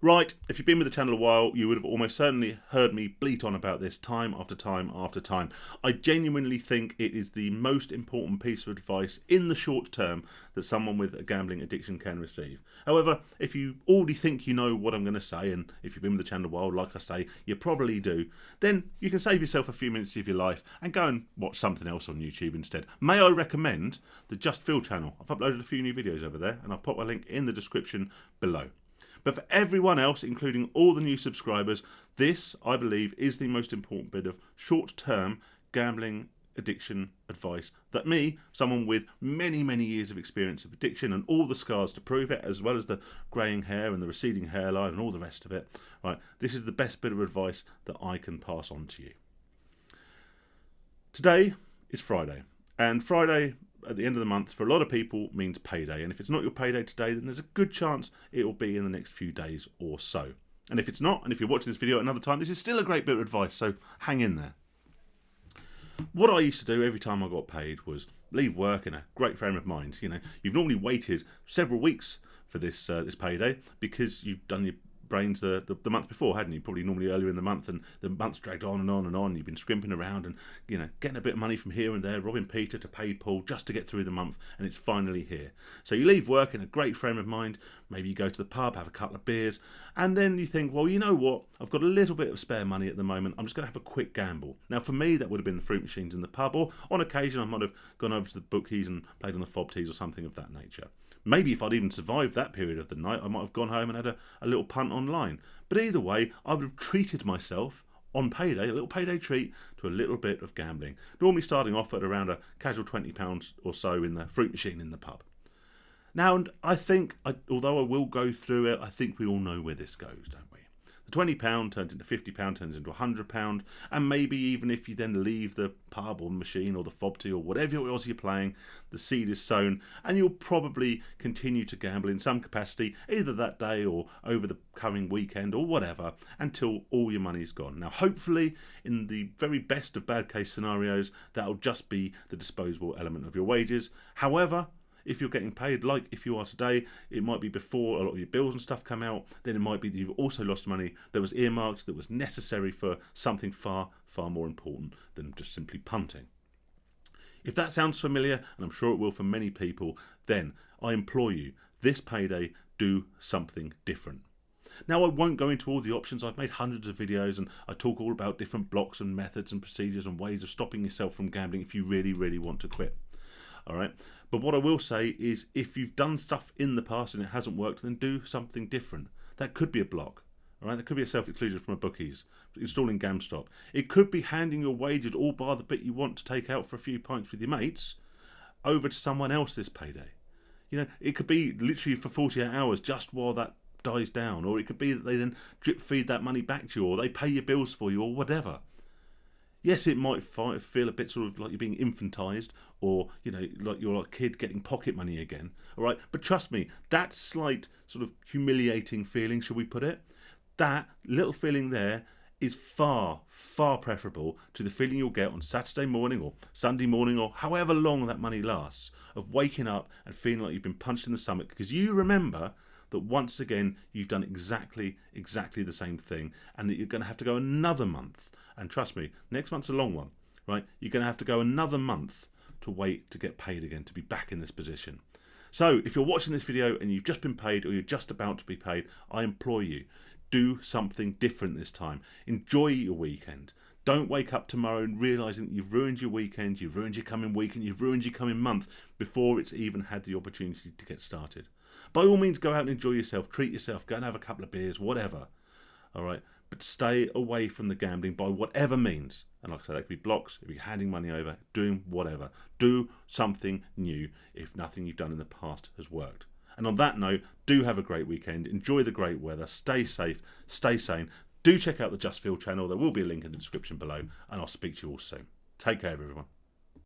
Right, if you've been with the channel a while, you would have almost certainly heard me bleat on about this time after time after time. I genuinely think it is the most important piece of advice in the short term that someone with a gambling addiction can receive. However, if you already think you know what I'm going to say, and if you've been with the channel a while, like I say, you probably do, then you can save yourself a few minutes of your life and go and watch something else on YouTube instead. May I recommend the Just Feel channel? I've uploaded a few new videos over there, and I'll pop a link in the description below. But for everyone else, including all the new subscribers, this, I believe, is the most important bit of short-term gambling addiction advice that me, someone with many, many years of experience of addiction and all the scars to prove it, as well as the greying hair and the receding hairline and all the rest of it, right, this is the best bit of advice that I can pass on to you. Today is Friday, and Friday at the end of the month for a lot of people means payday, and if it's not your payday today, then there's a good chance it will be in the next few days or so. And if it's not, and if you're watching this video at another time, this is still a great bit of advice, so hang in there. What I used to do every time I got paid was leave work in a great frame of mind. You know, you've normally waited several weeks for this this payday because you've done your brains the month before, hadn't you? Probably normally earlier in the month, and the month's dragged on and on and on. You've been scrimping around and, you know, getting a bit of money from here and there, robbing Peter to pay Paul just to get through the month, and it's finally here. So you leave work in a great frame of mind. Maybe you go to the pub, have a couple of beers, and then you think, well, you know what? I've got a little bit of spare money at the moment. I'm just going to have a quick gamble. Now, for me, that would have been the fruit machines in the pub, or on occasion, I might have gone over to the bookies and played on the fob tees or something of that nature. Maybe if I'd even survived that period of the night, I might have gone home and had a little punt online. But either way, I would have treated myself on payday, a little payday treat, to a little bit of gambling. Normally starting off at around a casual £20 or so in the fruit machine in the pub. Now, and I think, although I will go through it, I think we all know where this goes, don't we? The £20 turns into £50, turns into £100, and maybe even if you then leave the pub or machine or the fob tee or whatever it was you're playing, the seed is sown, and you'll probably continue to gamble in some capacity, either that day or over the coming weekend or whatever, until all your money's gone. Now, hopefully, in the very best of bad case scenarios, that'll just be the disposable element of your wages. However, if you're getting paid, like if you are today, it might be before a lot of your bills and stuff come out, then it might be that you've also lost money that was earmarked, that was necessary for something far, far more important than just simply punting. If that sounds familiar, and I'm sure it will for many people, then I implore you, this payday, do something different. Now, I won't go into all the options. I've made hundreds of videos and I talk all about different blocks and methods and procedures and ways of stopping yourself from gambling if you really, really want to quit. All right, but what I will say is if you've done stuff in the past and it hasn't worked, then do something different. That could be a block. All right, that could be a self-exclusion from a bookies, installing GamStop. It could be handing your wages, all bar the bit you want to take out for a few pints with your mates, over to someone else this payday. You know, it could be literally for 48 hours just while that dies down, or it could be that they then drip feed that money back to you, or they pay your bills for you, or whatever. Yes, it might feel a bit sort of like you're being infantised, or, you know, like you're a kid getting pocket money again, all right? But trust me, that slight sort of humiliating feeling, shall we put it, that little feeling there is far, far preferable to the feeling you'll get on Saturday morning or Sunday morning or however long that money lasts, of waking up and feeling like you've been punched in the stomach because you remember that once again you've done exactly the same thing, and that you're going to have to go another month. And trust me, next month's a long one, right? You're going to have to go another month to wait to get paid again, to be back in this position. So if you're watching this video and you've just been paid or you're just about to be paid, I implore you, do something different this time. Enjoy your weekend. Don't wake up tomorrow and realising that you've ruined your weekend, you've ruined your coming week, and you've ruined your coming month before it's even had the opportunity to get started. By all means, go out and enjoy yourself, treat yourself, go and have a couple of beers, whatever. All right, but stay away from the gambling by whatever means. And like I say, that could be blocks, it could be handing money over, doing whatever. Do something new if nothing you've done in the past has worked. And on that note, do have a great weekend, enjoy the great weather, stay safe, stay sane. Do check out the Just Feel channel, there will be a link in the description below, and I'll speak to you all soon. Take care, everyone.